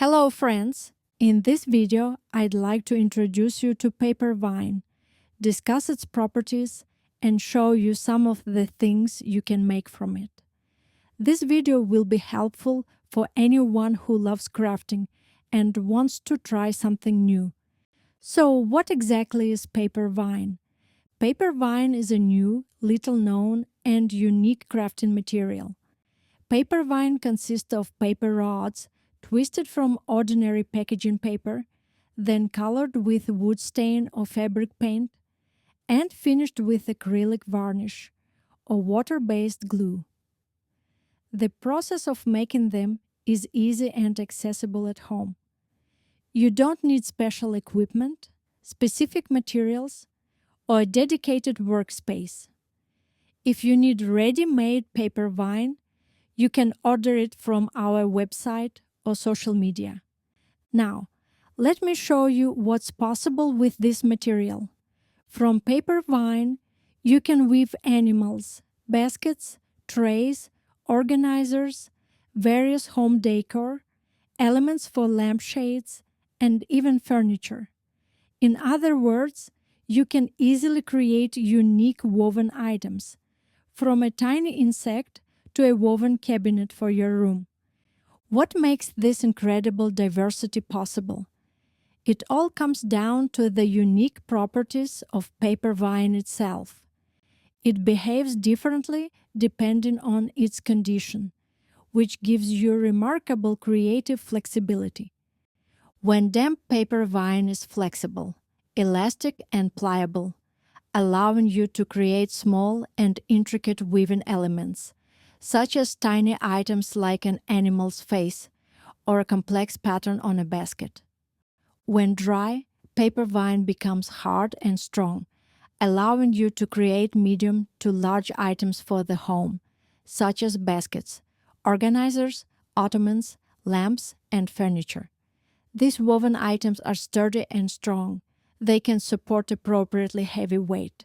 Hello friends! In this video, I'd like to introduce you to paper vine, discuss its properties, and show you some of the things you can make from it. This video will be helpful for anyone who loves crafting and wants to try something new. So what exactly is paper vine? Paper vine is a new, little-known, and unique crafting material. Paper vine consists of paper rods twisted from ordinary packaging paper, then colored with wood stain or fabric paint, and finished with acrylic varnish or water-based glue. The process of making them is easy and accessible at home. You don't need special equipment, specific materials, or a dedicated workspace. If you need ready-made paper vine, you can order it from our website or social media. Now, let me show you what's possible with this material. From paper vine, you can weave animals, baskets, trays, organizers, various home decor, elements for lampshades, and even furniture. In other words, you can easily create unique woven items, from a tiny insect to a woven cabinet for your room. What makes this incredible diversity possible? It all comes down to the unique properties of paper vine itself. It behaves differently depending on its condition, which gives you remarkable creative flexibility. When damp paper vine is flexible, elastic and pliable, allowing you to create small and intricate weaving elements, such as tiny items like an animal's face or a complex pattern on a basket. When dry, paper vine becomes hard and strong, allowing you to create medium to large items for the home, such as baskets, organizers, ottomans, lamps, and furniture. These woven items are sturdy and strong. They can support appropriately heavy weight.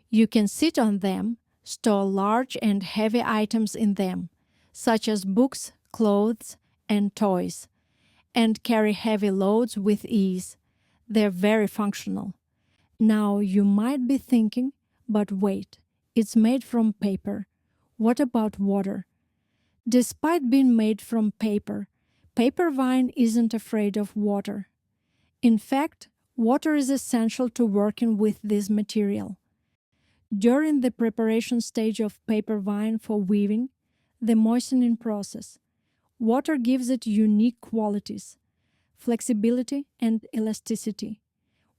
You can sit on them, store large and heavy items in them, such as books, clothes, and toys, and carry heavy loads with ease. They're very functional. Now you might be thinking, but wait, it's made from paper. What about water? Despite being made from paper, paper vine isn't afraid of water. In fact, water is essential to working with this material. During the preparation stage of paper vine for weaving, the moistening process, water gives it unique qualities, flexibility and elasticity,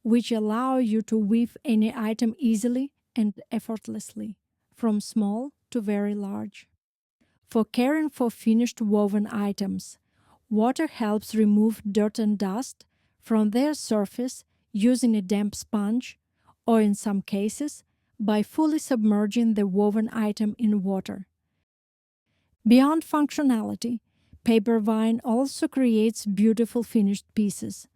which allow you to weave any item easily and effortlessly, from small to very large. For caring for finished woven items, water helps remove dirt and dust from their surface using a damp sponge, or in some cases, by fully submerging the woven item in water. Beyond functionality, paper vine also creates beautiful finished pieces.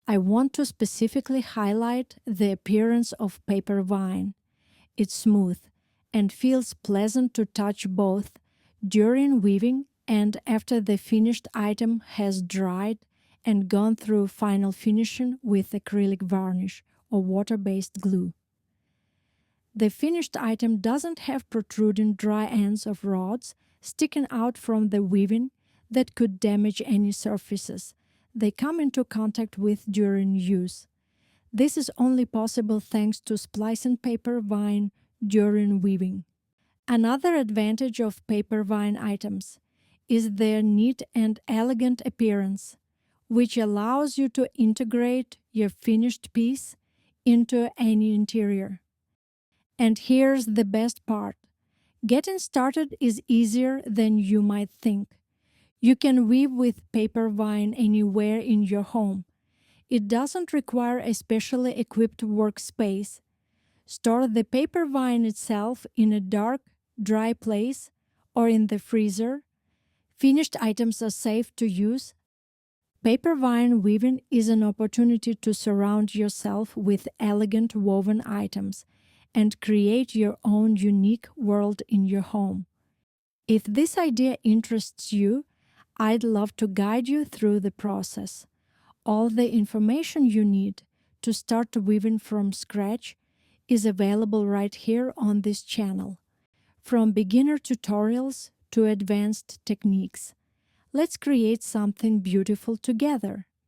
I want to specifically highlight the appearance of paper vine. It's smooth and feels pleasant to touch both during weaving and after the finished item has dried and gone through final finishing with acrylic varnish or water-based glue. The finished item doesn't have protruding dry ends of rods sticking out from the weaving that could damage any surfaces they come into contact with during use. This is only possible thanks to splicing paper vine during weaving. Another advantage of paper vine items is their neat and elegant appearance, which allows you to integrate your finished piece into any interior. And here's the best part. Getting started is easier than you might think. You can weave with paper vine anywhere in your home. It doesn't require a specially equipped workspace. Store the paper vine itself in a dark, dry place or in the freezer. Finished items are safe to use. Paper vine weaving is an opportunity to surround yourself with elegant woven items and create your own unique world in your home. If this idea interests you, I'd love to guide you through the process. All the information you need to start weaving from scratch is available right here on this channel. From beginner tutorials to advanced techniques. Let's create something beautiful together.